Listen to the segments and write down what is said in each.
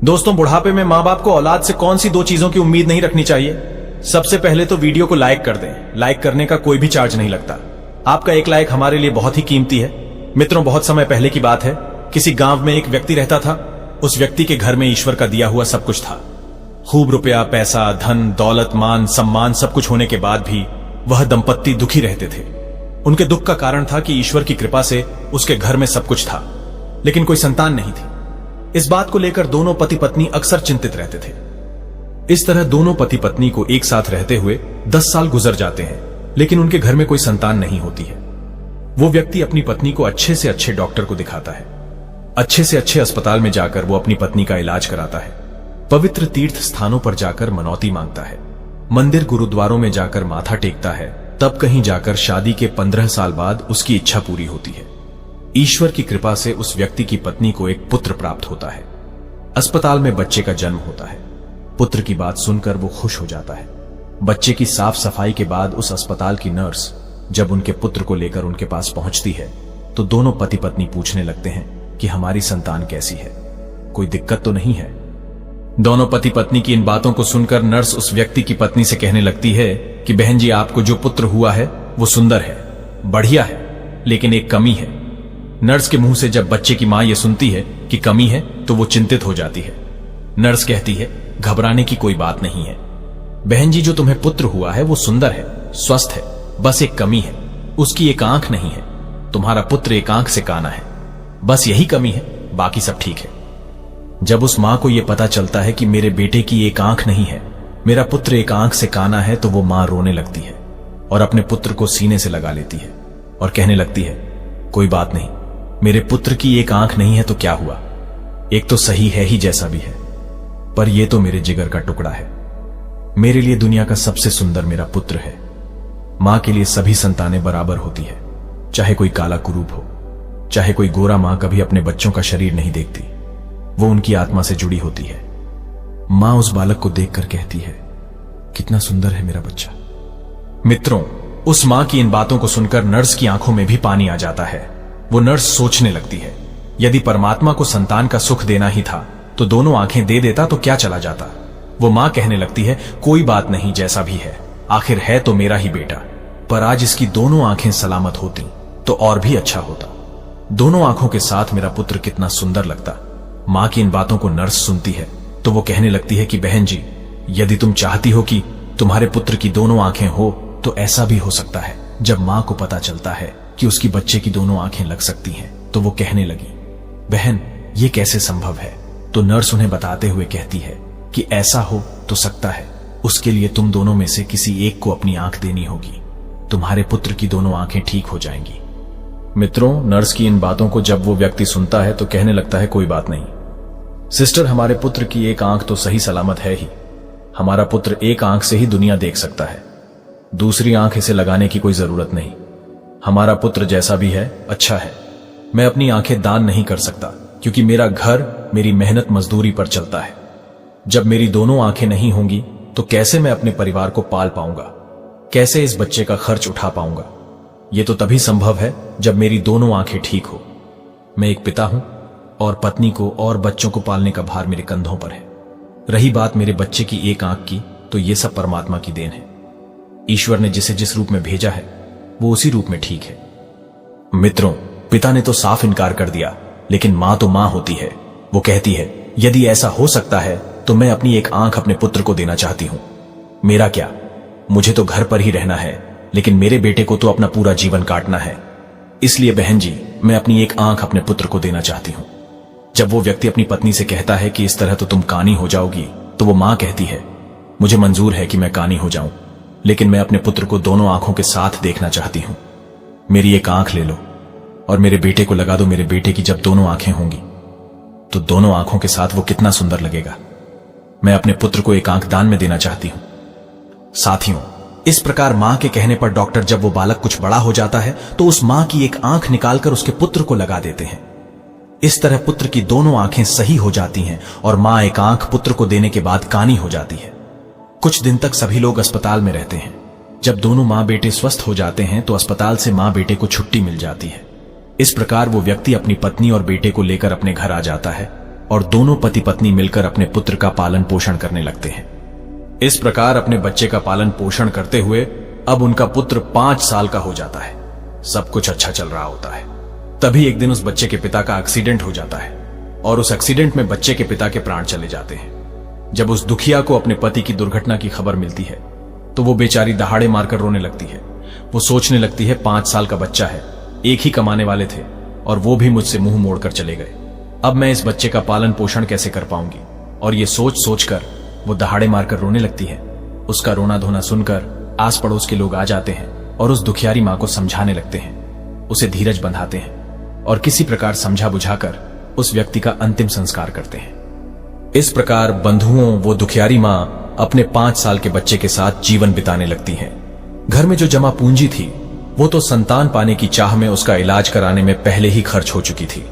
दोस्तों, बुढ़ापे में माँ बाप को औलाद से कौन सी दो चीजों की उम्मीद नहीं रखनी चाहिए। सबसे पहले तो वीडियो को लाइक कर दें। लाइक करने का कोई भी चार्ज नहीं लगता। आपका एक लाइक हमारे लिए बहुत ही कीमती है। मित्रों, बहुत समय पहले की बात है। किसी गांव में एक व्यक्ति रहता था। उस व्यक्ति के घर में ईश्वर का दिया हुआ सब कुछ था। खूब रुपया, पैसा, धन, दौलत, मान, सम्मान सब कुछ होने के बाद भी वह दंपत्ति दुखी रहते थे। उनके दुख का कारण था कि ईश्वर की कृपा से उसके घर में सब कुछ था, लेकिन कोई संतान नहीं थी। इस बात को लेकर दोनों पति पत्नी अक्सर चिंतित रहते थे। इस तरह दोनों पति पत्नी को एक साथ रहते हुए 10 साल गुजर जाते हैं, लेकिन उनके घर में कोई संतान नहीं होती है। वो व्यक्ति अपनी पत्नी को अच्छे से अच्छे डॉक्टर को दिखाता है। अच्छे से अच्छे अस्पताल में जाकर वो अपनी पत्नी का इलाज कराता है। पवित्र तीर्थ स्थानों पर जाकर मनौती मांगता है। मंदिर गुरुद्वारों में जाकर माथा टेकता है। तब कहीं जाकर शादी के 15 साल बाद उसकी इच्छा पूरी होती है। ईश्वर की कृपा से उस व्यक्ति की पत्नी को एक पुत्र प्राप्त होता है। अस्पताल में बच्चे का जन्म होता है। पुत्र की बात सुनकर वो खुश हो जाता है। बच्चे की साफ सफाई के बाद उस अस्पताल की नर्स जब उनके पुत्र को लेकर उनके पास पहुंचती है तो दोनों पति पत्नी पूछने लगते हैं कि हमारी संतान कैसी है, कोई दिक्कत तो नहीं है। दोनों पति पत्नी की इन बातों को सुनकर नर्स उस व्यक्ति की पत्नी से कहने लगती है कि बहन जी, आपको जो पुत्र हुआ है वो सुंदर है, बढ़िया है, लेकिन एक कमी है। नर्स के मुंह से जब बच्चे की मां यह सुनती है कि कमी है तो वो चिंतित हो जाती है। नर्स कहती है, घबराने की कोई बात नहीं है बहन जी, जो तुम्हें पुत्र हुआ है वो सुंदर है, स्वस्थ है, बस एक कमी है, उसकी एक आंख नहीं है। तुम्हारा पुत्र एक आंख से काना है, बस यही कमी है, बाकी सब ठीक है। जब उस मां को यह पता चलता है कि मेरे बेटे की एक आंख नहीं है, मेरा पुत्र एक आंख से काना है, तो वो मां रोने लगती है और अपने पुत्र को सीने से लगा लेती है और कहने लगती है, कोई बात नहीं, मेरे पुत्र की एक आंख नहीं है तो क्या हुआ, एक तो सही है ही जैसा भी है, पर यह तो मेरे जिगर का टुकड़ा है। मेरे लिए दुनिया का सबसे सुंदर मेरा पुत्र है। मां के लिए सभी संतानें बराबर होती है, चाहे कोई काला कुरूप हो, चाहे कोई गोरा। मां कभी अपने बच्चों का शरीर नहीं देखती, वो उनकी आत्मा से जुड़ी होती है। मां उस बालक को देखकर कहती है, कितना सुंदर है मेरा बच्चा। मित्रों, उस मां की इन बातों को सुनकर नर्स की आंखों में भी पानी आ जाता है। वो नर्स सोचने लगती है, यदि परमात्मा को संतान का सुख देना ही था तो दोनों आंखें दे देता तो क्या चला जाता। वो मां कहने लगती है, कोई बात नहीं, जैसा भी है, आखिर है तो मेरा ही बेटा, पर आज इसकी दोनों आंखें सलामत होती तो और भी अच्छा होता। दोनों आंखों के साथ मेरा पुत्र कितना सुंदर लगता। मां की इन बातों को नर्स सुनती है तो वो कहने लगती है कि बहन जी, यदि तुम चाहती हो कि तुम्हारे पुत्र की दोनों आंखें हो तो ऐसा भी हो सकता है। जब मां को पता चलता है कि उसकी बच्चे की दोनों आंखें लग सकती हैं तो वो कहने लगी, बहन ये कैसे संभव है। तो नर्स उन्हें बताते हुए कहती है कि ऐसा हो तो सकता है, उसके लिए तुम दोनों में से किसी एक को अपनी आंख देनी होगी, तुम्हारे पुत्र की दोनों आंखें ठीक हो जाएंगी। मित्रों, नर्स की इन बातों को जब वो व्यक्ति सुनता है तो कहने लगता है, कोई बात नहीं सिस्टर, हमारे पुत्र की एक आंख तो सही सलामत है ही। हमारा पुत्र एक आंख से ही दुनिया देख सकता है, दूसरी आंख इसे लगाने की कोई जरूरत नहीं। हमारा पुत्र जैसा भी है अच्छा है। मैं अपनी आंखें दान नहीं कर सकता क्योंकि मेरा घर मेरी मेहनत मजदूरी पर चलता है। जब मेरी दोनों आंखें नहीं होंगी तो कैसे मैं अपने परिवार को पाल पाऊंगा, कैसे इस बच्चे का खर्च उठा पाऊंगा। यह तो तभी संभव है जब मेरी दोनों आंखें ठीक हो। मैं एक पिता हूं और पत्नी को और बच्चों को पालने का भार मेरे कंधों पर है। रही बात मेरे बच्चे की एक आंख की, तो यह सब परमात्मा की देन है। ईश्वर ने जिसे जिस रूप में भेजा है वो उसी रूप में ठीक है। मित्रों, पिता ने तो साफ इनकार कर दिया, लेकिन मां तो मां होती है। वो कहती है, यदि ऐसा हो सकता है तो मैं अपनी एक आंख अपने पुत्र को देना चाहती हूं। मेरा क्या, मुझे तो घर पर ही रहना है, लेकिन मेरे बेटे को तो अपना पूरा जीवन काटना है। इसलिए बहन जी, मैं अपनी एक आंख अपने पुत्र को देना चाहती हूं। जब वो व्यक्ति अपनी पत्नी से कहता है कि इस तरह तो तुम कानी हो जाओगी, तो वो मां कहती है, मुझे मंजूर है कि मैं कानी हो जाऊं, लेकिन मैं अपने पुत्र को दोनों आंखों के साथ देखना चाहती हूं। मेरी एक आंख ले लो और मेरे बेटे को लगा दो। मेरे बेटे की जब दोनों आंखें होंगी तो दोनों आंखों के साथ वो कितना सुंदर लगेगा। मैं अपने पुत्र को एक आंख दान में देना चाहती हूं। साथियों, इस प्रकार मां के कहने पर डॉक्टर जब वो बालक कुछ बड़ा हो जाता है तो उस मां की एक आंख निकालकर उसके पुत्र को लगा देते हैं। इस तरह पुत्र की दोनों आंखें सही हो जाती हैं और मां एक आंख पुत्र को देने के बाद कानी हो जाती है। कुछ दिन तक सभी लोग अस्पताल में रहते हैं। जब दोनों मां बेटे स्वस्थ हो जाते हैं तो अस्पताल से मां बेटे को छुट्टी मिल जाती है। इस प्रकार वो व्यक्ति अपनी पत्नी और बेटे को लेकर अपने घर आ जाता है और दोनों पति पत्नी मिलकर अपने पुत्र का पालन पोषण करने लगते हैं। इस प्रकार अपने बच्चे का पालन पोषण करते हुए अब उनका पुत्र 5 साल का हो जाता है। सब कुछ अच्छा चल रहा होता है। तभी एक दिन उस बच्चे के पिता का एक्सीडेंट हो जाता है और उस एक्सीडेंट में बच्चे के पिता के प्राण चले जाते हैं। जब उस दुखिया को अपने पति की दुर्घटना की खबर मिलती है तो वो बेचारी दहाड़े मारकर रोने लगती है। वो सोचने लगती है 5 साल का बच्चा है, एक ही कमाने वाले थे और वो भी मुझसे मुंह मोड़कर चले गए। अब मैं इस बच्चे का पालन पोषण कैसे कर पाऊंगी? और ये सोच सोचकर वो दहाड़े मारकर रोने लगती है। उसका रोना धोना सुनकर आस पड़ोस के लोग आ जाते हैं और उस दुखियारी मां को समझाने लगते हैं, उसे धीरज बंधाते हैं और किसी प्रकार समझा बुझाकर उस व्यक्ति का अंतिम संस्कार करते हैं। इस प्रकार बंधुओं वो दुखियारी मां अपने 5 साल के बच्चे के साथ जीवन बिताने लगती हैं। घर में जो जमा पूंजी थी वो तो संतान पाने की चाह में उसका इलाज कराने में पहले ही खर्च हो चुकी थी।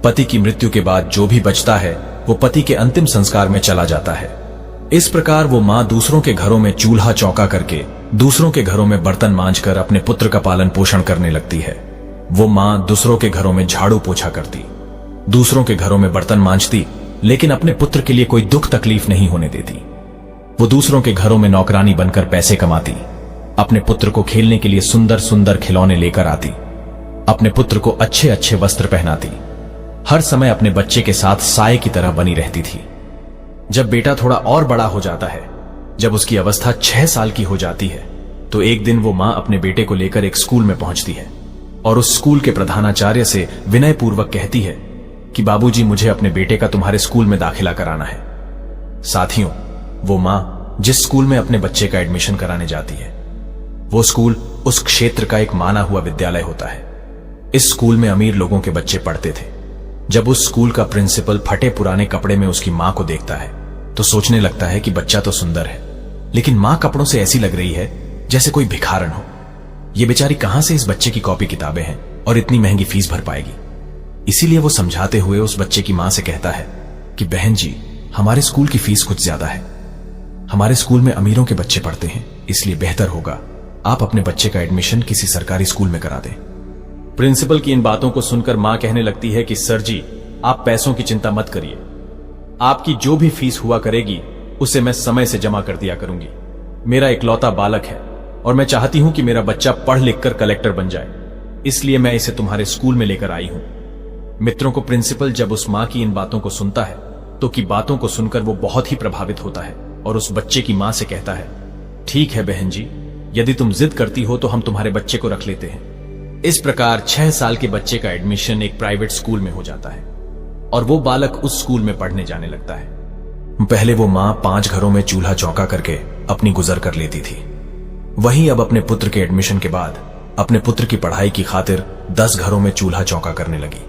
पति की मृत्यु के बाद जो भी बचता है वो पति के अंतिम संस्कार में चला जाता है। इस प्रकार वो मां दूसरों के घरों में चूल्हा चौका करके, दूसरों के घरों में बर्तन मांजकर अपने पुत्र का पालन पोषण करने लगती है। वो मां दूसरों के घरों में झाड़ू पोछा करती, दूसरों के घरों में बर्तन मांजती, लेकिन अपने पुत्र के लिए कोई दुख तकलीफ नहीं होने देती। वो दूसरों के घरों में नौकरानी बनकर पैसे कमाती, अपने पुत्र को खेलने के लिए सुंदर सुंदर खिलौने लेकर आती, अपने पुत्र को अच्छे अच्छे वस्त्र पहनाती, हर समय अपने बच्चे के साथ साए की तरह बनी रहती थी। जब बेटा थोड़ा और बड़ा हो जाता है, जब उसकी अवस्था 6 साल की हो जाती है, तो एक दिन वो मां अपने बेटे को लेकर एक स्कूल में पहुंचती है और उस स्कूल के प्रधानाचार्य से विनयपूर्वक कहती है कि बाबूजी, मुझे अपने बेटे का तुम्हारे स्कूल में दाखिला कराना है। साथियों, वो मां जिस स्कूल में अपने बच्चे का एडमिशन कराने जाती है वो स्कूल उस क्षेत्र का एक माना हुआ विद्यालय होता है। इस स्कूल में अमीर लोगों के बच्चे पढ़ते थे। जब उस स्कूल का प्रिंसिपल फटे पुराने कपड़े में उसकी मां को देखता है तो सोचने लगता है कि बच्चा तो सुंदर है, लेकिन मां कपड़ों से ऐसी लग रही है जैसे कोई भिखारन हो। ये बेचारी कहां से इस बच्चे की कॉपी किताबें हैं और इतनी महंगी फीस भर पाएगी? इसीलिए वो समझाते हुए उस बच्चे की मां से कहता है कि बहन जी, हमारे स्कूल की फीस कुछ ज्यादा है। हमारे स्कूल में अमीरों के बच्चे पढ़ते हैं, इसलिए बेहतर होगा आप अपने बच्चे का एडमिशन किसी सरकारी स्कूल में करा दें। प्रिंसिपल की इन बातों को सुनकर मां कहने लगती है कि सर जी, आप पैसों की चिंता मत करिए। आपकी जो भी फीस हुआ करेगी उसे मैं समय से जमा कर दिया करूंगी। मेरा इकलौता बालक है और मैं चाहती हूं कि मेरा बच्चा पढ़ लिख कर कलेक्टर बन जाए, इसलिए मैं इसे तुम्हारे स्कूल में लेकर आई हूं। मित्रों को प्रिंसिपल जब उस मां की इन बातों को सुनता है तो की बातों को सुनकर वो बहुत ही प्रभावित होता है और उस बच्चे की मां से कहता है, ठीक है बहन जी, यदि तुम जिद करती हो तो हम तुम्हारे बच्चे को रख लेते हैं। इस प्रकार 6 साल के बच्चे का एडमिशन एक प्राइवेट स्कूल में हो जाता है और वो बालक उस स्कूल में पढ़ने जाने लगता है। पहले वो मां 5 घरों में चूल्हा चौका करके अपनी गुजर कर लेती थी। वहीं अब अपने पुत्र के एडमिशन के बाद अपने पुत्र की पढ़ाई की खातिर 10 घरों में चूल्हा चौका करने लगी।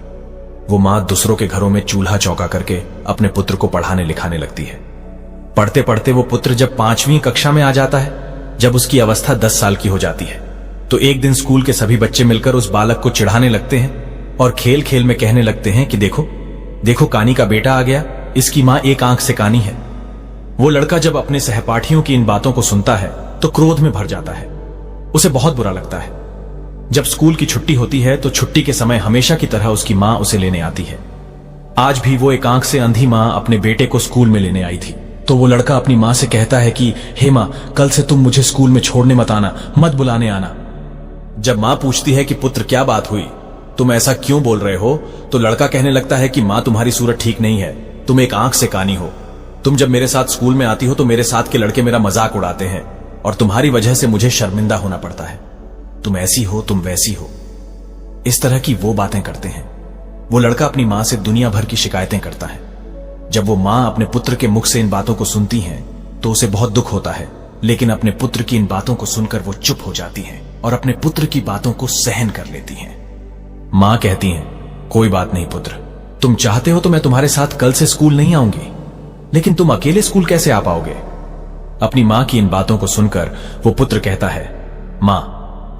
वो मां दूसरों के घरों में चूल्हा चौका करके अपने पुत्र को पढ़ाने लिखाने लगती है। पढ़ते पढ़ते वो पुत्र जब 5वीं कक्षा में आ जाता है, जब उसकी अवस्था 10 साल की हो जाती है, तो एक दिन स्कूल के सभी बच्चे मिलकर उस बालक को चिढ़ाने लगते हैं और खेल खेल में कहने लगते हैं कि देखो देखो, कानी का बेटा आ गया, इसकी मां एक आंख से कानी है। वो लड़का जब अपने सहपाठियों की इन बातों को सुनता है तो क्रोध में भर जाता है। उसे बहुत बुरा लगता है। जब स्कूल की छुट्टी होती है तो छुट्टी के समय हमेशा की तरह उसकी मां उसे लेने आती है। आज भी वो एक आंख से अंधी मां अपने बेटे को स्कूल में लेने आई थी। तो वो लड़का अपनी मां से कहता है कि हे मां, कल से तुम मुझे स्कूल में छोड़ने मत आना, मत बुलाने आना। जब मां पूछती है कि पुत्र क्या बात हुई, तुम ऐसा क्यों बोल रहे हो, तो लड़का कहने लगता है कि मां, तुम्हारी सूरत ठीक नहीं है, तुम एक आंख से कानी हो। तुम जब मेरे साथ स्कूल में आती हो तो मेरे साथ के लड़के मेरा मजाक उड़ाते हैं और तुम्हारी वजह से मुझे शर्मिंदा होना पड़ता है। तुम ऐसी हो, तुम वैसी हो, इस तरह की वो बातें करते हैं। वो लड़का अपनी मां से दुनिया भर की शिकायतें करता है। जब वो मां अपने पुत्र के मुख से इन बातों को सुनती हैं तो उसे बहुत दुख होता है, लेकिन अपने पुत्र की इन बातों को सुनकर वो चुप हो जाती हैं और अपने पुत्र की बातों को सहन कर लेती हैं। मां कहती हैं, कोई बात नहीं पुत्र, तुम चाहते हो तो मैं तुम्हारे साथ कल से स्कूल नहीं आऊंगी, लेकिन तुम अकेले स्कूल कैसे आ पाओगे? अपनी मां की इन बातों को सुनकर वो पुत्र कहता है, मां,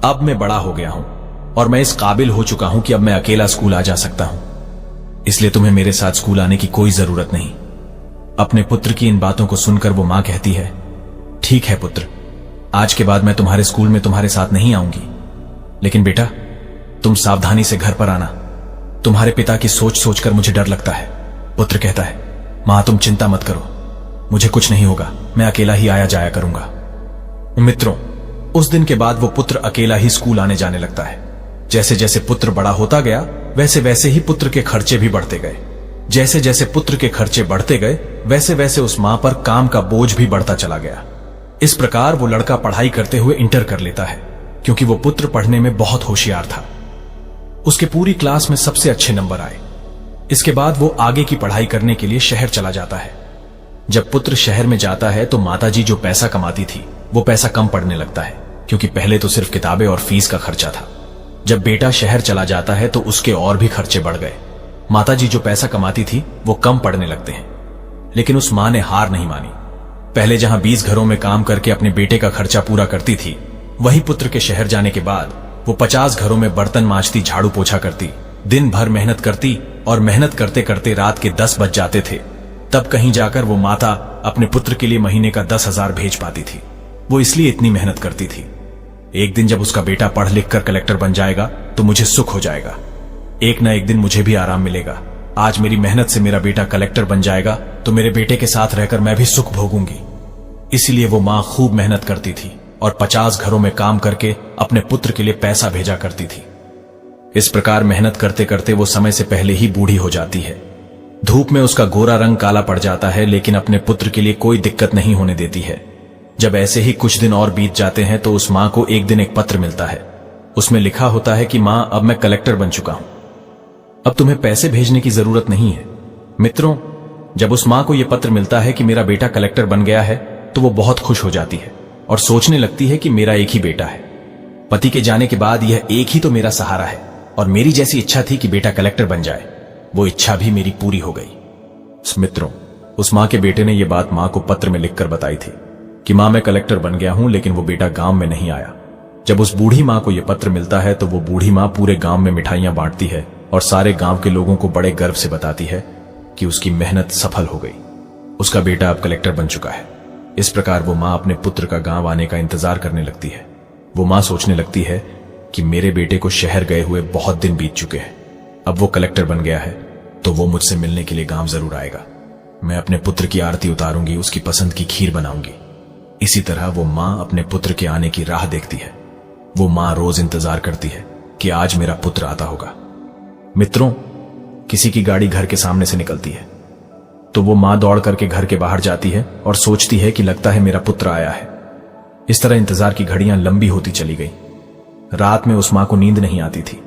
अब मैं बड़ा हो गया हूं और मैं इस काबिल हो चुका हूं कि अब मैं अकेला स्कूल आ जा सकता हूं, इसलिए तुम्हें मेरे साथ स्कूल आने की कोई जरूरत नहीं। अपने पुत्र की इन बातों को सुनकर वो मां कहती है, ठीक है पुत्र, आज के बाद मैं तुम्हारे स्कूल में तुम्हारे साथ नहीं आऊंगी, लेकिन बेटा तुम सावधानी से घर पर आना। तुम्हारे पिता की सोच सोचकर मुझे डर लगता है। पुत्र कहता है, मां तुम चिंता मत करो, मुझे कुछ नहीं होगा, मैं अकेला ही आया जाया करूंगा। मित्रों, उस दिन के बाद वो पुत्र अकेला ही स्कूल आने जाने लगता है। जैसे जैसे पुत्र बड़ा होता गया वैसे वैसे ही पुत्र के खर्चे भी बढ़ते गए। जैसे जैसे पुत्र के खर्चे बढ़ते गए वैसे वैसे उस मां पर काम का बोझ भी बढ़ता चला गया। इस प्रकार वो लड़का पढ़ाई करते हुए इंटर कर लेता है, क्योंकि वो पुत्र पढ़ने में बहुत होशियार था। उसके पूरी क्लास में सबसे अच्छे नंबर आए। इसके बाद वो आगे की पढ़ाई करने के लिए शहर चला जाता है। जब पुत्र शहर में जाता है तो माताजी जो पैसा कमाती थी वो पैसा कम पड़ने लगता है, क्योंकि पहले तो सिर्फ किताबें और फीस का खर्चा था। जब बेटा शहर चला जाता है तो उसके और भी खर्चे बढ़ गए। माताजी जो पैसा कमाती थी वो कम पड़ने लगते हैं। लेकिन उस मां ने हार नहीं मानी। पहले जहां 20 घरों में काम करके अपने बेटे का खर्चा पूरा करती थी, वही पुत्र के शहर जाने के बाद वो 50 घरों में बर्तन मांजती, झाड़ू पोछा करती, दिन भर मेहनत करती और मेहनत करते करते रात के 10 बज जाते थे। तब कहीं जाकर वो माता अपने पुत्र के लिए महीने का 10,000 भेज पाती थी। वो इसलिए इतनी मेहनत करती थी। एक दिन जब उसका बेटा पढ़ लिख कर कलेक्टर बन जाएगा तो मुझे सुख हो जाएगा। एक ना एक दिन मुझे भी आराम मिलेगा। आज मेरी मेहनत से मेरा बेटा कलेक्टर बन जाएगा तो मेरे बेटे के साथ रहकर मैं भी सुख भोगूंगी। इसीलिए वो मां खूब मेहनत करती थी और 50 घरों में काम करके अपने पुत्र के लिए पैसा भेजा करती थी। इस प्रकार मेहनत करते करते वो समय से पहले ही बूढ़ी हो जाती है। धूप में उसका गोरा रंग काला पड़ जाता है, लेकिन अपने पुत्र के लिए कोई दिक्कत नहीं होने देती है। जब ऐसे ही कुछ दिन और बीत जाते हैं तो उस मां को एक दिन एक पत्र मिलता है। उसमें लिखा होता है कि मां, अब मैं कलेक्टर बन चुका हूं, अब तुम्हें पैसे भेजने की जरूरत नहीं है। मित्रों, जब उस मां को यह पत्र मिलता है कि मेरा बेटा कलेक्टर बन गया है तो वो बहुत खुश हो जाती है और सोचने लगती है कि मेरा एक ही बेटा है। पति के जाने के बाद यह एक ही तो मेरा सहारा है और मेरी जैसी इच्छा थी कि बेटा कलेक्टर बन जाए, वो इच्छा भी मेरी पूरी हो गई। मित्रों, उस मां के बेटे ने यह बात मां को पत्र में लिखकर बताई थी कि मां, मैं कलेक्टर बन गया हूं, लेकिन वो बेटा गांव में नहीं आया। जब उस बूढ़ी मां को यह पत्र मिलता है तो वो बूढ़ी मां पूरे गांव में मिठाइयां बांटती है और सारे गांव के लोगों को बड़े गर्व से बताती है कि उसकी मेहनत सफल हो गई, उसका बेटा अब कलेक्टर बन चुका है। इस प्रकार वो मां अपने पुत्र का गांव आने का इंतजार करने लगती है। वो मां सोचने लगती है कि मेरे बेटे को शहर गए हुए बहुत दिन बीत चुके हैं, अब वो कलेक्टर बन गया है तो वो मुझसे मिलने के लिए गांव जरूर आएगा। मैं अपने पुत्र की आरती उतारूंगी, उसकी पसंद की खीर बनाऊंगी। इसी तरह वो मां अपने पुत्र के आने की राह देखती है। वो मां रोज इंतजार करती है कि आज मेरा पुत्र आता होगा। मित्रों, किसी की गाड़ी घर के सामने से निकलती है तो वो मां दौड़ करके घर के बाहर जाती है और सोचती है कि लगता है मेरा पुत्र आया है। इस तरह इंतजार की घड़ियां लंबी होती चली गई। रात में उस मां को नींद नहीं आती थी।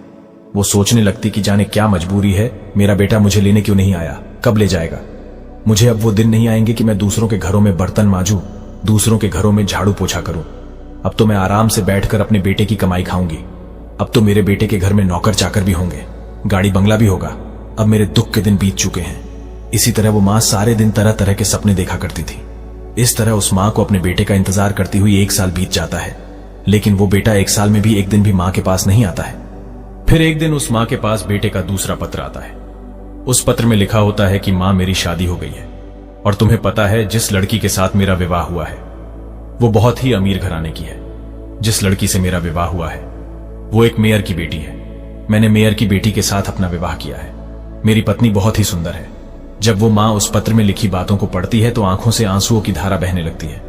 वो सोचने लगती कि जाने क्या मजबूरी है, मेरा बेटा मुझे लेने क्यों नहीं आया, कब ले जाएगा। मुझे अब वो दिन नहीं आएंगे कि मैं दूसरों के घरों में बर्तन मांजूं, दूसरों के घरों में झाड़ू पोछा करूं। अब तो मैं आराम से बैठकर अपने बेटे की कमाई खाऊंगी। अब तो मेरे बेटे के घर में नौकर चाकर भी होंगे, गाड़ी बंगला भी होगा। अब मेरे दुख के दिन बीत चुके हैं। इसी तरह वो मां सारे दिन तरह तरह के सपने देखा करती थी। इस तरह उस मां को अपने बेटे का इंतजार करती हुई 1 साल बीत जाता है, लेकिन वो बेटा 1 साल में भी एक दिन भी मां के पास नहीं आता है। फिर एक दिन उस मां के पास बेटे का दूसरा पत्र आता है। उस पत्र में लिखा होता है कि मां, मेरी शादी हो गई है और तुम्हें पता है जिस लड़की के साथ मेरा विवाह हुआ है वो बहुत ही अमीर घराने की है। जिस लड़की से मेरा विवाह हुआ है वो एक मेयर की बेटी है। मैंने मेयर की बेटी के साथ अपना विवाह किया है। मेरी पत्नी बहुत ही सुंदर है। जब वो मां उस पत्र में लिखी बातों को पढ़ती है तो आंखों से आंसुओं की धारा बहने लगती है।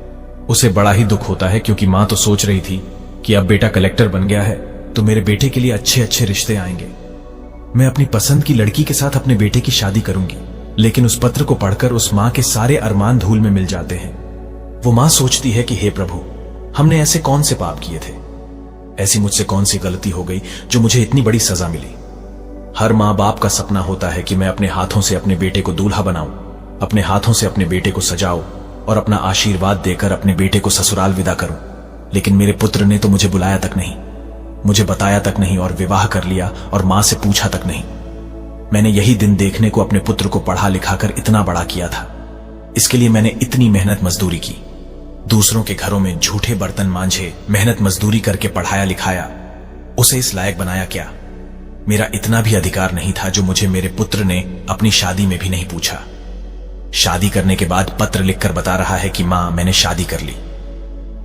उसे बड़ा ही दुख होता है, क्योंकि मां तो सोच रही थी कि अब बेटा कलेक्टर बन गया है तो मेरे बेटे के लिए अच्छे अच्छे रिश्ते आएंगे, मैं अपनी पसंद की लड़की के साथ अपने बेटे की शादी करूंगी। लेकिन उस पत्र को पढ़कर उस मां के सारे अरमान धूल में मिल जाते हैं। वो मां सोचती है कि हे प्रभु, हमने ऐसे कौन से पाप किए थे, ऐसी मुझसे कौन सी गलती हो गई जो मुझे इतनी बड़ी सजा मिली। हर मां बाप का सपना होता है कि मैं अपने हाथों से अपने बेटे को दूल्हा बनाऊं, अपने हाथों से अपने बेटे को सजाऊं और अपना आशीर्वाद देकर अपने बेटे को ससुराल विदा करूं। लेकिन मेरे पुत्र ने तो मुझे बुलाया तक नहीं, मुझे बताया तक नहीं और विवाह कर लिया और मां से पूछा तक नहीं। मैंने यही दिन देखने को अपने पुत्र को पढ़ा लिखाकर इतना बड़ा किया था। इसके लिए मैंने इतनी मेहनत मजदूरी की, दूसरों के घरों में झूठे बर्तन मांझे, मेहनत मजदूरी करके पढ़ाया लिखाया। उसे इस लायक बनाया क्या? मेरा इतना भी अधिकार नहीं था जो मुझे मेरे पुत्र ने अपनी शादी में भी नहीं पूछा। शादी करने के बाद पत्र लिखकर बता रहा है कि मां, मैंने शादी कर ली।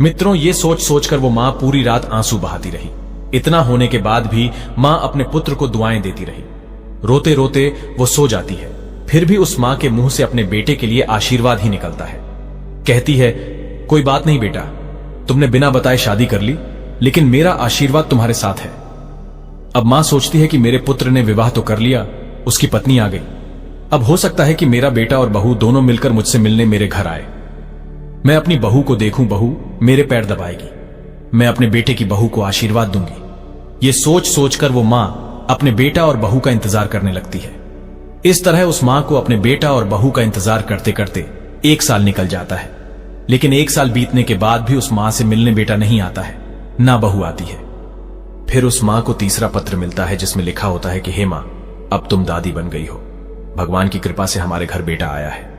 मित्रों, ये सोच सोचकर वो मां पूरी रात आंसू बहाती रही। इतना होने के बाद भी मां अपने पुत्र को दुआएं देती रही। रोते रोते वो सो जाती है फिर भी उस मां के मुंह से अपने बेटे के लिए आशीर्वाद ही निकलता है। कहती है, कोई बात नहीं बेटा, तुमने बिना बताए शादी कर ली, लेकिन मेरा आशीर्वाद तुम्हारे साथ है। अब मां सोचती है कि मेरे पुत्र ने विवाह तो कर लिया, उसकी पत्नी आ गई, अब हो सकता है कि मेरा बेटा और बहू दोनों मिलकर मुझसे मिलने मेरे घर आए। मैं अपनी बहू को देखूं, बहू मेरे पैर दबाएगी, मैं अपने बेटे की बहू को आशीर्वाद दूंगी। ये सोच सोचकर वो मां अपने बेटा और बहू का इंतजार करने लगती है। इस तरह उस मां को अपने बेटा और बहू का इंतजार करते करते 1 साल निकल जाता है, लेकिन 1 साल बीतने के बाद भी उस मां से मिलने बेटा नहीं आता है, ना बहू आती है। फिर उस मां को तीसरा पत्र मिलता है जिसमें लिखा होता है कि हे मां, अब तुम दादी बन गई हो, भगवान की कृपा से हमारे घर बेटा आया है।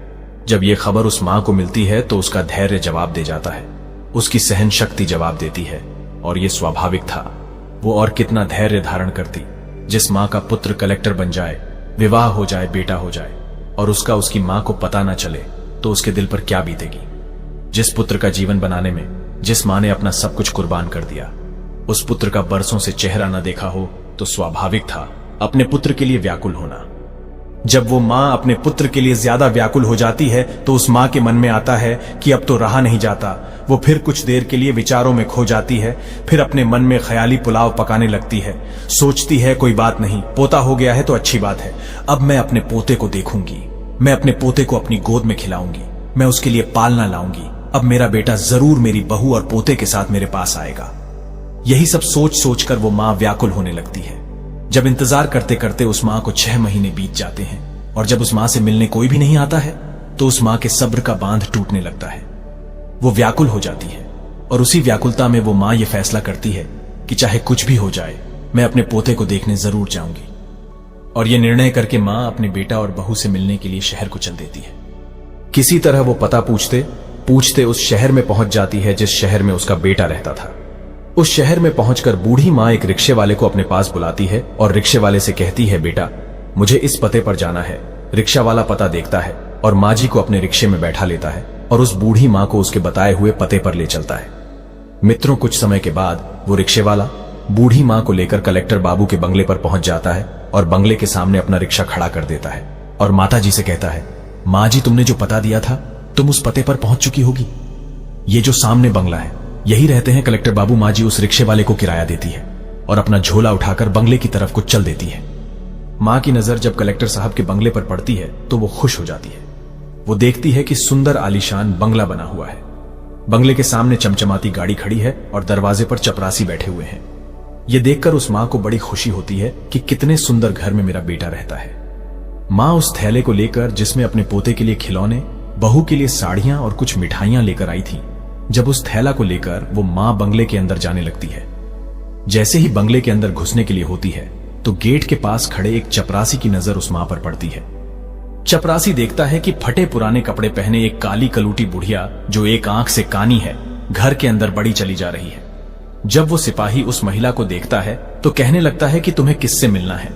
जब यह खबर उस मां को मिलती है तो उसका धैर्य जवाब दे जाता है, उसकी सहन शक्ति जवाब देती है, और यह स्वाभाविक था। वो और कितना धैर्य धारण करती जिस मां का पुत्र कलेक्टर बन जाए, विवाह हो जाए, बेटा हो जाए, और उसका उसकी मां को पता ना चले तो उसके दिल पर क्या बीतेगी। जिस पुत्र का जीवन बनाने में जिस मां ने अपना सब कुछ कुर्बान कर दिया, उस पुत्र का बरसों से चेहरा न देखा हो तो स्वाभाविक था अपने पुत्र के लिए व्याकुल होना। जब वो मां अपने पुत्र के लिए ज्यादा व्याकुल हो जाती है तो उस मां के मन में आता है कि अब तो रहा नहीं जाता। वो फिर कुछ देर के लिए विचारों में खो जाती है, फिर अपने मन में ख्याली पुलाव पकाने लगती है। सोचती है, कोई बात नहीं, पोता हो गया है तो अच्छी बात है, अब मैं अपने पोते को देखूंगी, मैं अपने पोते को अपनी गोद में खिलाऊंगी, मैं उसके लिए पालना लाऊंगी, अब मेरा बेटा जरूर मेरी बहू और पोते के साथ मेरे पास आएगा। यही सब सोच सोचकर वो मां व्याकुल होने लगती है। जब इंतजार करते करते उस मां को 6 महीने बीत जाते हैं और जब उस मां से मिलने कोई भी नहीं आता है तो उस मां के सब्र का बांध टूटने लगता है। वो व्याकुल हो जाती है और उसी व्याकुलता में वो मां ये फैसला करती है कि चाहे कुछ भी हो जाए, मैं अपने पोते को देखने जरूर जाऊंगी। और ये निर्णय करके मां अपने बेटा और बहू से मिलने के लिए शहर को चल देती है। किसी तरह वो पता पूछते पूछते उस शहर में पहुंच जाती है जिस शहर में उसका बेटा रहता था। उस शहर में पहुंचकर बूढ़ी मां एक रिक्शे वाले को अपने पास बुलाती है और रिक्शे वाले से कहती है, बेटा मुझे इस पते पर जाना है। रिक्शा वाला पता देखता है और मां जी को अपने रिक्शे में बैठा लेता है और उस बूढ़ी मां को उसके बताए हुए पते पर ले चलता है। मित्रों, कुछ समय के बाद वो रिक्शे वाला बूढ़ी मां को लेकर कलेक्टर बाबू के बंगले पर पहुंच जाता है और बंगले के सामने अपना रिक्शा खड़ा कर देता है और माता जी से कहता है, मां जी तुमने जो पता दिया था तुम उस पते पर पहुंच चुकी होगी। ये जो सामने बंगला है यही रहते हैं कलेक्टर बाबू। मां जी उस रिक्शे वाले को किराया देती है और अपना झोला उठाकर बंगले की तरफ को चल देती है। मां की नजर जब कलेक्टर साहब के बंगले पर पड़ती है तो वो खुश हो जाती है। वो देखती है कि सुंदर आलीशान बंगला बना हुआ है। बंगले के सामने चमचमाती गाड़ी खड़ी है और दरवाजे पर चपरासी बैठे हुए हैं। ये देखकर उस मां को बड़ी खुशी होती है कि कितने सुंदर घर में मेरा बेटा रहता है। मां उस थैले को लेकर जिसमें अपने पोते के लिए खिलौने, बहू के लिए साड़ियां और कुछ मिठाइयां लेकर आई थी, जब उस थैला को लेकर वो मां बंगले के अंदर जाने लगती है। जैसे ही बंगले के अंदर घुसने के लिए होती है तो गेट के पास खड़े एक चपरासी की नजर उस मां पर पड़ती है। चपरासी देखता है कि फटे पुराने कपड़े पहने एक काली कलूटी बुढ़िया जो एक आंख से कानी है घर के अंदर बड़ी चली जा रही है। जब वो सिपाही उस महिला को देखता है तो कहने लगता है कि तुम्हें किससे मिलना है,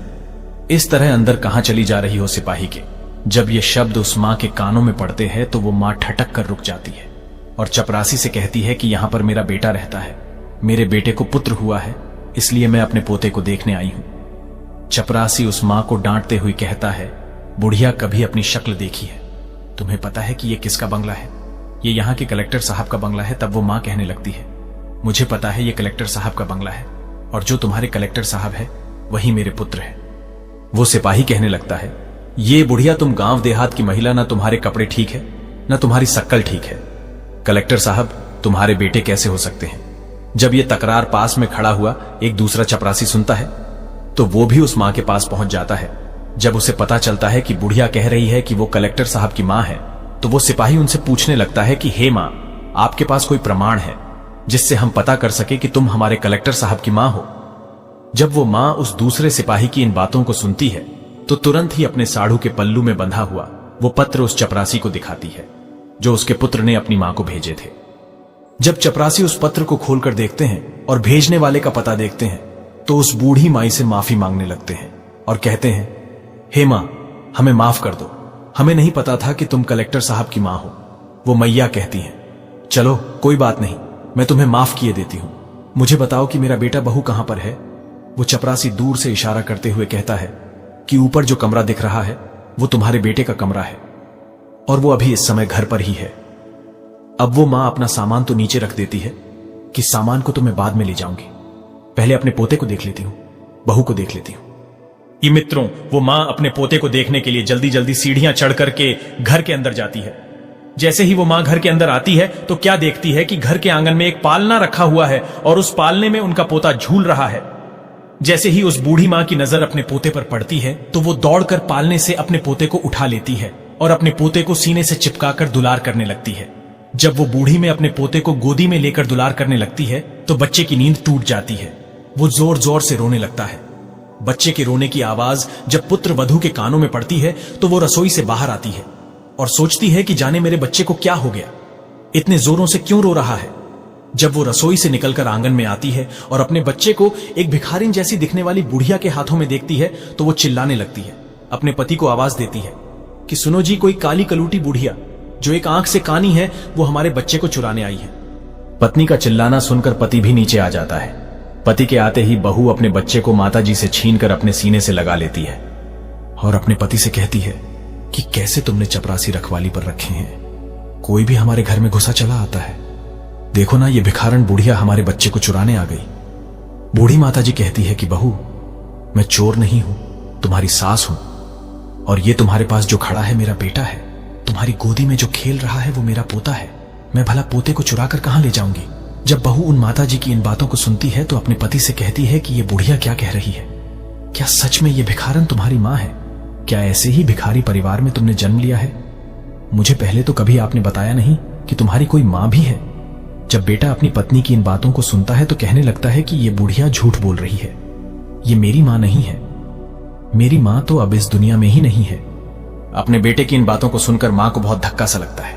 इस तरह अंदर कहां चली जा रही हो सिपाही के। जब ये शब्द उस मां के कानों में पड़ते हैं तो वो मां ठटक कर रुक जाती है और चपरासी से कहती है कि यहां पर मेरा बेटा रहता है, मेरे बेटे को पुत्र हुआ है, इसलिए मैं अपने पोते को देखने आई हूं। चपरासी उस मां को डांटते हुए कहता है, बुढ़िया कभी अपनी शक्ल देखी है? तुम्हें पता है कि ये किसका बंगला है? ये यहां के कलेक्टर साहब का बंगला है। तब वो मां कहने लगती है, मुझे पता है ये कलेक्टर साहब का बंगला है और जो तुम्हारे कलेक्टर साहब है वही मेरे पुत्र है। वो सिपाही कहने लगता है, ये बुढ़िया तुम गांव देहात की महिला, ना तुम्हारे कपड़े ठीक है ना तुम्हारी शक्ल ठीक है। कलेक्टर साहब तुम्हारे बेटे कैसे हो सकते हैं? जब ये तकरार पास में खड़ा हुआ एक दूसरा चपरासी सुनता है तो वो भी उस मां के पास पहुंच जाता है। जब उसे पता चलता है कि बुढ़िया कह रही है कि वो कलेक्टर साहब की मां है तो वो सिपाही उनसे पूछने लगता है कि हे मां, आपके पास कोई प्रमाण है जिससे हम पता कर सके कि तुम हमारे कलेक्टर साहब की मां हो? जब वो मां उस दूसरे सिपाही की इन बातों को सुनती है तो तुरंत ही अपने साड़ू के पल्लू में बंधा हुआ वो पत्र उस चपरासी को दिखाती है जो उसके पुत्र ने अपनी मां को भेजे थे। जब चपरासी उस पत्र को खोलकर देखते हैं और भेजने वाले का पता देखते हैं तो उस बूढ़ी माई से माफी मांगने लगते हैं और कहते हैं, हे मां, हमें माफ कर दो, हमें नहीं पता था कि तुम कलेक्टर साहब की मां हो। वो मैया कहती हैं, चलो कोई बात नहीं, मैं तुम्हें माफ किए देती हूं, मुझे बताओ कि मेरा बेटा बहू कहां पर है? वो चपरासी दूर से इशारा करते हुए कहता है कि ऊपर जो कमरा दिख रहा है वो तुम्हारे बेटे का कमरा है और वो अभी इस समय घर पर ही है। अब वो मां अपना सामान तो नीचे रख देती है कि सामान को तो मैं बाद में ले जाऊंगी, पहले अपने पोते को देख लेती हूं, बहू को देख लेती हूं। ये मित्रों, वो मां अपने पोते को देखने के लिए जल्दी जल्दी सीढ़ियां चढ़ करके घर के अंदर जाती है। जैसे ही वो मां घर के अंदर आती है तो क्या देखती है कि घर के आंगन में एक पालना रखा हुआ है और उस पालने में उनका पोता झूल रहा है। जैसे ही उस बूढ़ी मां की नजर अपने पोते पर पड़ती है तो वो दौड़कर पालने से अपने पोते को उठा लेती है और अपने पोते को सीने से चिपकाकर दुलार करने लगती है। जब वो बूढ़ी में अपने पोते को गोदी में लेकर दुलार करने लगती है तो बच्चे की नींद टूट जाती है। वो जोर जोर से रोने लगता है। बच्चे के रोने की आवाज जब पुत्र वधू के कानों में पड़ती है तो वो रसोई से बाहर आती है और सोचती है कि जाने मेरे बच्चे को क्या हो गया, इतने जोरों से क्यों रो रहा है। जब वो रसोई से निकलकर आंगन में आती है और अपने बच्चे को एक भिखारिन जैसी दिखने वाली बुढ़िया के हाथों में देखती है तो वो चिल्लाने लगती है। अपने पति को आवाज देती है कि सुनो जी, कोई काली कलूटी बुढ़िया जो एक आंख से कानी है वो हमारे बच्चे को चुराने आई है। पत्नी का चिल्लाना सुनकर पति भी नीचे आ जाता है। पति के आते ही बहू अपने बच्चे को माताजी से छीनकर अपने सीने से लगा लेती है और अपने पति से कहती है कि कैसे तुमने चपरासी रखवाली पर रखे हैं, कोई भी हमारे घर में घुसा चला आता है। देखो ना, ये भिखारन बुढ़िया हमारे बच्चे को चुराने आ गई। बूढ़ी माताजी कहती है कि बहू, मैं चोर नहीं हूं, तुम्हारी सास हूं और ये तुम्हारे पास जो खड़ा है मेरा बेटा है। तुम्हारी गोदी में जो खेल रहा है वो मेरा पोता है। मैं भला पोते को चुरा कर कहां ले जाऊंगी। जब बहू उन माताजी की इन बातों को सुनती है तो अपने पति से कहती है कि ये बुढ़िया क्या कह रही है। क्या सच में ये भिखारन तुम्हारी मां है? क्या ऐसे ही भिखारी परिवार में तुमने जन्म लिया है? मुझे पहले तो कभी आपने बताया नहीं कि तुम्हारी कोई मां भी है। जब बेटा अपनी पत्नी की इन बातों को सुनता है तो कहने लगता है कि ये बुढ़िया झूठ बोल रही है, ये मेरी मां नहीं है, मेरी मां तो अब इस दुनिया में ही नहीं है। अपने बेटे की इन बातों को सुनकर मां को बहुत धक्का सा लगता है।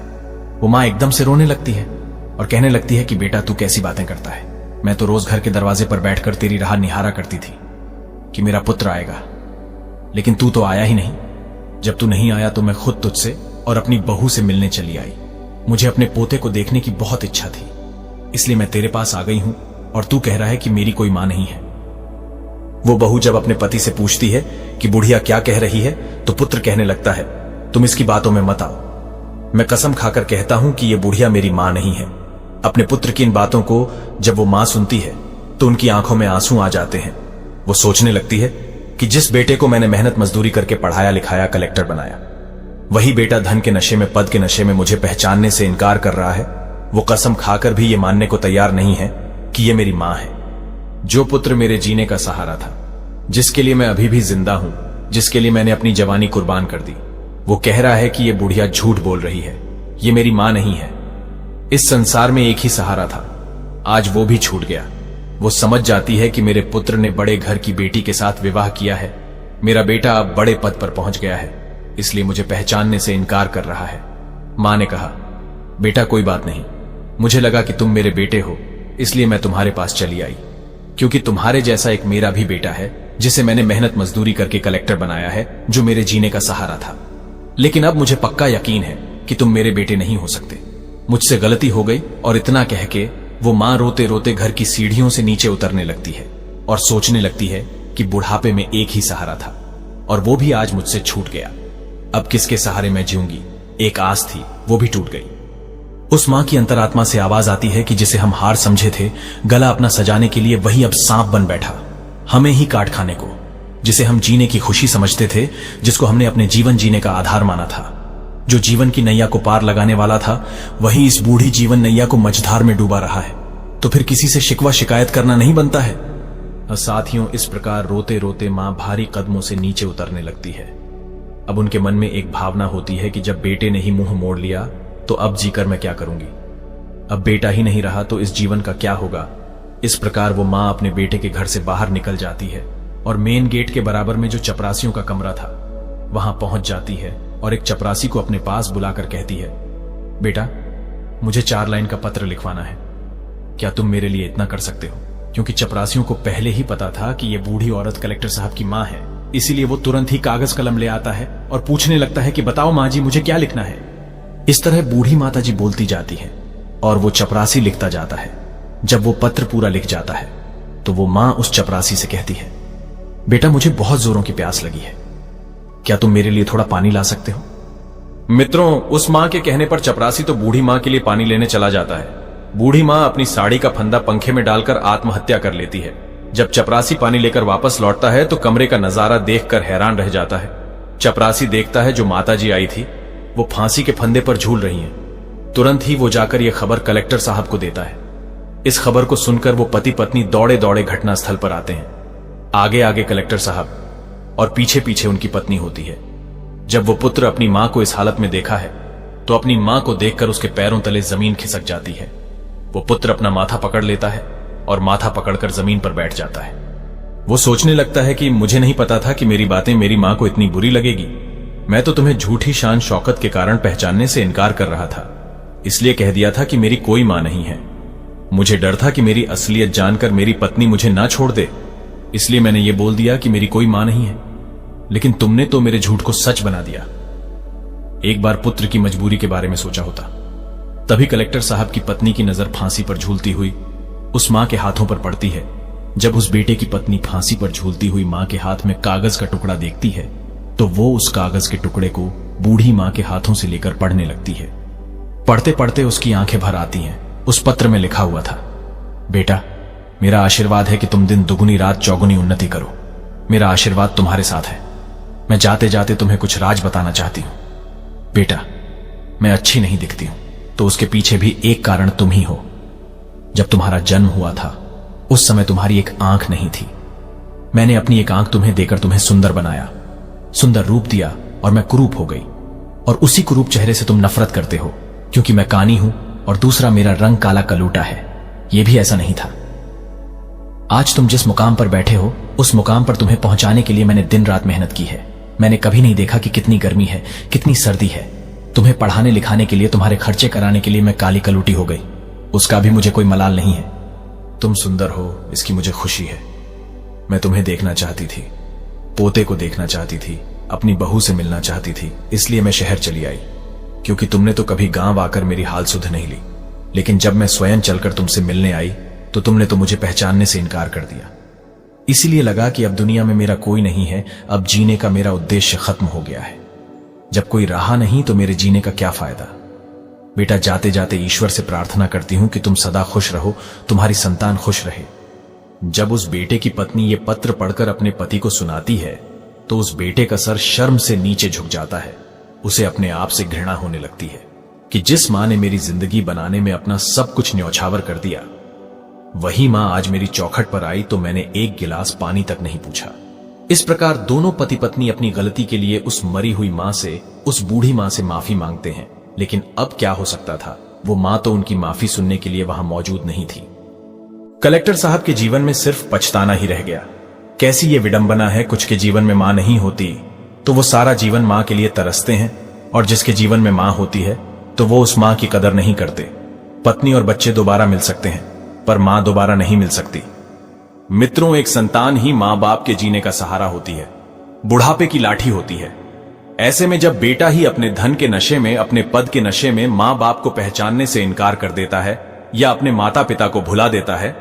वो मां एकदम से रोने लगती है और कहने लगती है कि बेटा, तू कैसी बातें करता है। मैं तो रोज घर के दरवाजे पर बैठकर तेरी राह निहारा करती थी कि मेरा पुत्र आएगा, लेकिन तू तो आया ही नहीं। जब तू नहीं आया तो मैं खुद तुझसे और अपनी बहू से मिलने चली आई। मुझे अपने पोते को देखने की बहुत इच्छा थी, इसलिए मैं तेरे पास आ गई हूं और तू कह रहा है कि मेरी कोई मां नहीं है। वो बहू जब अपने पति से पूछती है कि बुढ़िया क्या कह रही है तो पुत्र कहने लगता है, तुम इसकी बातों में मत आओ। मैं कसम खाकर कहता हूं कि ये बुढ़िया मेरी मां नहीं है। अपने पुत्र की इन बातों को जब वो मां सुनती है तो उनकी आंखों में आंसू आ जाते हैं। वो सोचने लगती है कि जिस बेटे को मैंने मेहनत मजदूरी करके पढ़ाया लिखाया, कलेक्टर बनाया, वही बेटा धन के नशे में, पद के नशे में मुझे पहचानने से इनकार कर रहा है। वो कसम खाकर भी ये मानने को तैयार नहीं है कि ये मेरी मां है। जो पुत्र मेरे जीने का सहारा था, जिसके लिए मैं अभी भी जिंदा हूं, जिसके लिए मैंने अपनी जवानी कुर्बान कर दी, वो कह रहा है कि ये बुढ़िया झूठ बोल रही है, ये मेरी मां नहीं है। इस संसार में एक ही सहारा था, आज वो भी छूट गया। वो समझ जाती है कि मेरे पुत्र ने बड़े घर की बेटी के साथ विवाह किया है, मेरा बेटा अब बड़े पद पर पहुंच गया है, इसलिए मुझे पहचानने से इनकार कर रहा है। मां ने कहा, बेटा कोई बात नहीं, मुझे लगा कि तुम मेरे बेटे हो, इसलिए मैं तुम्हारे पास चली आई, क्योंकि तुम्हारे जैसा एक मेरा भी बेटा है जिसे मैंने मेहनत मजदूरी करके कलेक्टर बनाया है, जो मेरे जीने का सहारा था। लेकिन अब मुझे पक्का यकीन है कि तुम मेरे बेटे नहीं हो सकते। मुझसे गलती हो गई। और इतना कह के वो मां रोते रोते घर की सीढ़ियों से नीचे उतरने लगती है और सोचने लगती है कि बुढ़ापे में एक ही सहारा था और वो भी आज मुझसे छूट गया। अब किसके सहारे मैं जीऊंगी? एक आस थी, वो भी टूट गई। उस मां की अंतरात्मा से आवाज आती है कि जिसे हम हार समझे थे, गला अपना सजाने के लिए, वही अब सांप बन बैठा, हमें ही काट खाने को। जिसे हम जीने की खुशी समझते थे, जिसको हमने अपने जीवन जीने का आधार माना था, जो जीवन की नैया को पार लगाने वाला था, वही इस बूढ़ी जीवन नैया को मझधार में डूबा रहा है। तो फिर किसी से शिकवा शिकायत करना नहीं बनता है। और साथियों, इस प्रकार रोते रोते मां भारी कदमों से नीचे उतरने लगती है। अब उनके मन में एक भावना होती है कि जब बेटे ने ही मुंह मोड़ लिया तो अब जीकर मैं क्या करूंगी। अब बेटा ही नहीं रहा तो इस जीवन का क्या होगा। इस प्रकार वो मां अपने बेटे के घर से बाहर निकल जाती है और मेन गेट के बराबर में जो चपरासियों का कमरा था वहां पहुंच जाती है और एक चपरासी को अपने पास बुलाकर कहती है, बेटा मुझे 4 लाइन का पत्र लिखवाना है, क्या तुम मेरे लिए इतना कर सकते हो? क्योंकि चपरासियों को पहले ही पता था कि यह बूढ़ी औरत कलेक्टर साहब की मां है, इसीलिए वो तुरंत ही कागज कलम ले आता है और पूछने लगता है कि बताओ मां जी, मुझे क्या लिखना है। इस तरह बूढ़ी माता जी बोलती जाती है और वो चपरासी लिखता जाता है। जब वो पत्र पूरा लिख जाता है तो वो मां उस चपरासी से कहती है, बेटा मुझे बहुत जोरों की प्यास लगी है, क्या तुम मेरे लिए थोड़ा पानी ला सकते हो? मित्रों, उस मां के कहने पर चपरासी तो बूढ़ी मां के लिए पानी लेने चला जाता है। बूढ़ी मां अपनी साड़ी का फंदा पंखे में डालकर आत्महत्या कर लेती है। जब चपरासी पानी लेकर वापस लौटता है तो कमरे का नजारा देखकर हैरान रह जाता है। चपरासी देखता है जो माताजी आई थी वो फांसी के फंदे पर झूल रही हैं। तुरंत ही वो जाकर यह खबर कलेक्टर साहब को देता है। इस खबर को सुनकर वो पति पत्नी दौड़े दौड़े घटनास्थल पर आते हैं। आगे आगे कलेक्टर साहब और पीछे पीछे उनकी पत्नी होती है। जब वो पुत्र अपनी मां को इस हालत में देखा है तो अपनी मां को देखकर उसके पैरों तले जमीन खिसक जाती है। वो पुत्र अपना माथा पकड़ लेता है और माथा पकड़कर जमीन पर बैठ जाता है। वो सोचने लगता है कि मुझे नहीं पता था कि मेरी बातें मेरी मां को इतनी बुरी लगेगी। मैं तो तुम्हें झूठी शान शौकत के कारण पहचानने से इनकार कर रहा था, इसलिए कह दिया था कि मेरी कोई मां नहीं है। मुझे डर था कि मेरी असलियत जानकर मेरी पत्नी मुझे ना छोड़ दे, इसलिए मैंने ये बोल दिया कि मेरी कोई मां नहीं है। लेकिन तुमने तो मेरे झूठ को सच बना दिया। एक बार पुत्र की मजबूरी के बारे में सोचा होता। तभी कलेक्टर साहब की पत्नी की नजर फांसी पर झूलती हुई उस मां के हाथों पर पड़ती है। जब उस बेटे की पत्नी फांसी पर झूलती हुई मां के हाथ में कागज का टुकड़ा देखती है तो वो उस कागज के टुकड़े को बूढ़ी मां के हाथों से लेकर पढ़ने लगती है। पढ़ते पढ़ते उसकी आंखें भर आती हैं। उस पत्र में लिखा हुआ था, बेटा, मेरा आशीर्वाद है कि तुम दिन दुगुनी रात चौगुनी उन्नति करो। मेरा आशीर्वाद तुम्हारे साथ है। मैं जाते जाते तुम्हें कुछ राज बताना चाहती हूं। बेटा, मैं अच्छी नहीं दिखती हूं तो उसके पीछे भी एक कारण तुम ही हो। जब तुम्हारा जन्म हुआ था उस समय तुम्हारी एक आंख नहीं थी। मैंने अपनी एक आंख तुम्हें देकर तुम्हें सुंदर बनाया, सुंदर रूप दिया और मैं कुरूप हो गई। और उसी कुरूप चेहरे से तुम नफरत करते हो क्योंकि मैं कानी हूं और दूसरा मेरा रंग काला कलूटा है। यह भी ऐसा नहीं था। आज तुम जिस मुकाम पर बैठे हो उस मुकाम पर तुम्हें पहुंचाने के लिए मैंने दिन रात मेहनत की है। मैंने कभी नहीं देखा कि कितनी गर्मी है, कितनी सर्दी है। तुम्हें पढ़ाने लिखाने के लिए, तुम्हारे खर्चे कराने के लिए मैं काली कलूटी हो गई। उसका भी मुझे कोई मलाल नहीं है। तुम सुंदर हो इसकी मुझे खुशी है। मैं तुम्हें देखना चाहती थी, पोते को देखना चाहती थी, अपनी बहू से मिलना चाहती थी, इसलिए मैं शहर चली आई। क्योंकि तुमने तो कभी गांव आकर मेरी हाल सुध नहीं ली। लेकिन जब मैं स्वयं चलकर तुमसे मिलने आई तो तुमने तो मुझे पहचानने से इनकार कर दिया। इसीलिए लगा कि अब दुनिया में मेरा कोई नहीं है, अब जीने का मेरा उद्देश्य खत्म हो गया है। जब कोई रहा नहीं तो मेरे जीने का क्या फायदा। बेटा, जाते जाते ईश्वर से प्रार्थना करती हूं कि तुम सदा खुश रहो, तुम्हारी संतान खुश रहे। जब उस बेटे की पत्नी ये पत्र पढ़कर अपने पति को सुनाती है तो उस बेटे का सर शर्म से नीचे झुक जाता है। उसे अपने आप से घृणा होने लगती है कि जिस मां ने मेरी जिंदगी बनाने में अपना सब कुछ न्यौछावर कर दिया, वही मां आज मेरी चौखट पर आई तो मैंने एक गिलास पानी तक नहीं पूछा। इस प्रकार दोनों पति पत्नी अपनी गलती के लिए उस मरी हुई मां से, उस बूढ़ी मां से माफी मांगते हैं। लेकिन अब क्या हो सकता था, वो मां तो उनकी माफी सुनने के लिए वहां मौजूद नहीं थी। कलेक्टर साहब के जीवन में सिर्फ पछताना ही रह गया। कैसी ये विडंबना है, कुछ के जीवन में मां नहीं होती तो वो सारा जीवन मां के लिए तरसते हैं, और जिसके जीवन में मां होती है तो वो उस मां की कदर नहीं करते। पत्नी और बच्चे दोबारा मिल सकते हैं पर मां दोबारा नहीं मिल सकती। मित्रों, एक संतान ही मां बाप के जीने का सहारा होती है, बुढ़ापे की लाठी होती है। ऐसे में जब बेटा ही अपने धन के नशे में, अपने पद के नशे में मां बाप को पहचानने से इनकार कर देता है, या अपने माता पिता को भुला देता है,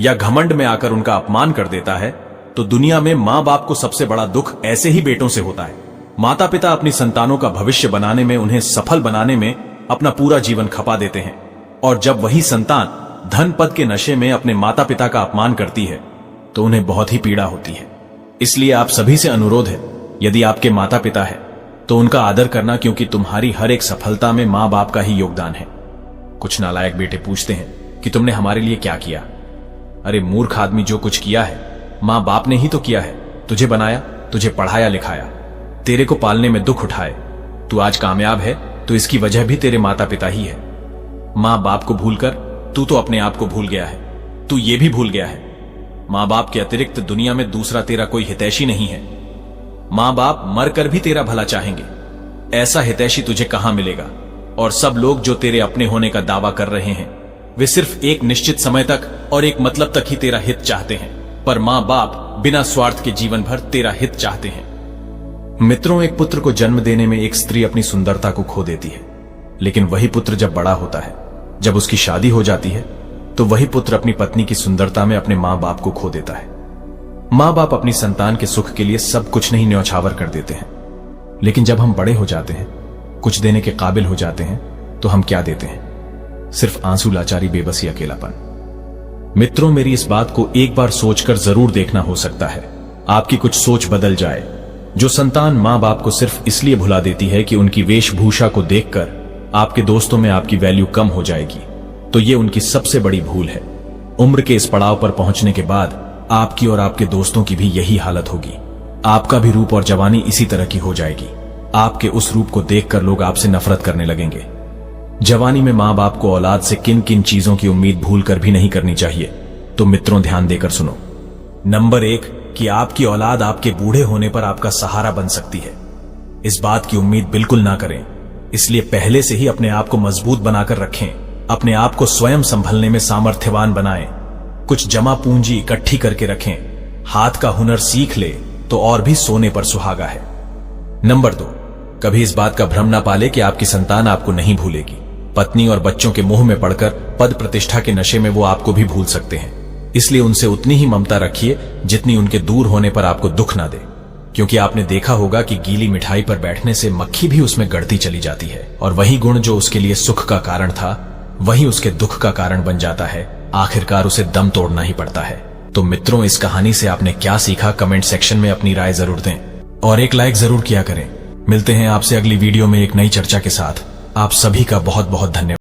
या घमंड में आकर उनका अपमान कर देता है, तो दुनिया में मां बाप को सबसे बड़ा दुख ऐसे ही बेटों से होता है। माता पिता अपनी संतानों का भविष्य बनाने में, उन्हें सफल बनाने में अपना पूरा जीवन खपा देते हैं, और जब वही संतान धन पद के नशे में अपने माता पिता का अपमान करती है तो उन्हें बहुत ही पीड़ा होती है। इसलिए आप सभी से अनुरोध है, यदि आपके माता पिता है तो उनका आदर करना, क्योंकि तुम्हारी हर एक सफलता में मां बाप का ही योगदान है। कुछ नालायक बेटे पूछते हैं कि तुमने हमारे लिए क्या किया। अरे मूर्ख आदमी, जो कुछ किया है मां बाप ने ही तो किया है। तुझे बनाया, तुझे पढ़ाया लिखाया, तेरे को पालने में दुख उठाए। तू आज कामयाब है तो इसकी वजह भी तेरे माता पिता ही है। मां बाप को भूलकर तू तो अपने आप को भूल गया है। तू ये भी भूल गया है, मां बाप के अतिरिक्त दुनिया में दूसरा तेरा कोई हितैषी नहीं है। मां बाप मरकर भी तेरा भला चाहेंगे, ऐसा हितैषी तुझे कहां मिलेगा। और सब लोग जो तेरे अपने होने का दावा कर रहे हैं वे सिर्फ एक निश्चित समय तक और एक मतलब तक ही तेरा हित चाहते हैं, पर मां बाप बिना स्वार्थ के जीवन भर तेरा हित चाहते हैं। मित्रों, एक पुत्र को जन्म देने में एक स्त्री अपनी सुंदरता को खो देती है, लेकिन वही पुत्र जब बड़ा होता है, जब उसकी शादी हो जाती है, तो वही पुत्र अपनी पत्नी की सुंदरता में अपने मां बाप को खो देता है। मां बाप अपनी संतान के सुख के लिए सब कुछ नहीं न्यौछावर कर देते हैं, लेकिन जब हम बड़े हो जाते हैं, कुछ देने के काबिल हो जाते हैं, तो हम क्या देते हैं? सिर्फ आंसू, लाचारी, बेबसी, अकेलापन। मित्रों, मेरी इस बात को एक बार सोचकर जरूर देखना। हो सकता है आपकी कुछ सोच बदल जाए। जो संतान मां बाप को सिर्फ इसलिए भुला देती है कि उनकी वेशभूषा को देखकर आपके दोस्तों में आपकी वैल्यू कम हो जाएगी, तो ये उनकी सबसे बड़ी भूल है। उम्र के इस पड़ाव पर पहुंचने के बाद आपकी और आपके दोस्तों की भी यही हालत होगी। आपका भी रूप और जवानी इसी तरह की हो जाएगी। आपके उस रूप को देखकर लोग आपसे नफरत करने लगेंगे। जवानी में मां बाप को औलाद से किन किन चीजों की उम्मीद भूल कर भी नहीं करनी चाहिए, तो मित्रों ध्यान देकर सुनो। नंबर 1, कि आपकी औलाद आपके बूढ़े होने पर आपका सहारा बन सकती है। इस बात की उम्मीद बिल्कुल ना करें। इसलिए पहले से ही अपने आप को मजबूत बनाकर रखें। अपने आप को स्वयं संभलने में सामर्थ्यवान बनाएं। कुछ जमा पूंजी इकट्ठी करके रखें। हाथ का हुनर सीख ले तो और भी सोने पर सुहागा है। नंबर 2, कभी इस बात का भ्रम ना पाले कि आपकी संतान आपको नहीं भूलेगी। पत्नी और बच्चों के मोह में पड़कर पद प्रतिष्ठा के नशे में वो आपको भी भूल सकते हैं। इसलिए उनसे उतनी ही ममता रखिए जितनी उनके दूर होने पर आपको दुख ना दे। क्योंकि आपने देखा होगा कि गीली मिठाई पर बैठने से मक्खी भी उसमें गढ़ती चली जाती है, और वही गुण जो उसके लिए सुख का कारण था, वही उसके दुख का कारण बन जाता है। आखिरकार उसे दम तोड़ना ही पड़ता है। तो मित्रों, इस कहानी से आपने क्या सीखा, कमेंट सेक्शन में अपनी राय जरूर दें और एक लाइक जरूर किया करें। मिलते हैं आपसे अगली वीडियो में एक नई चर्चा के साथ। आप सभी का बहुत बहुत धन्यवाद।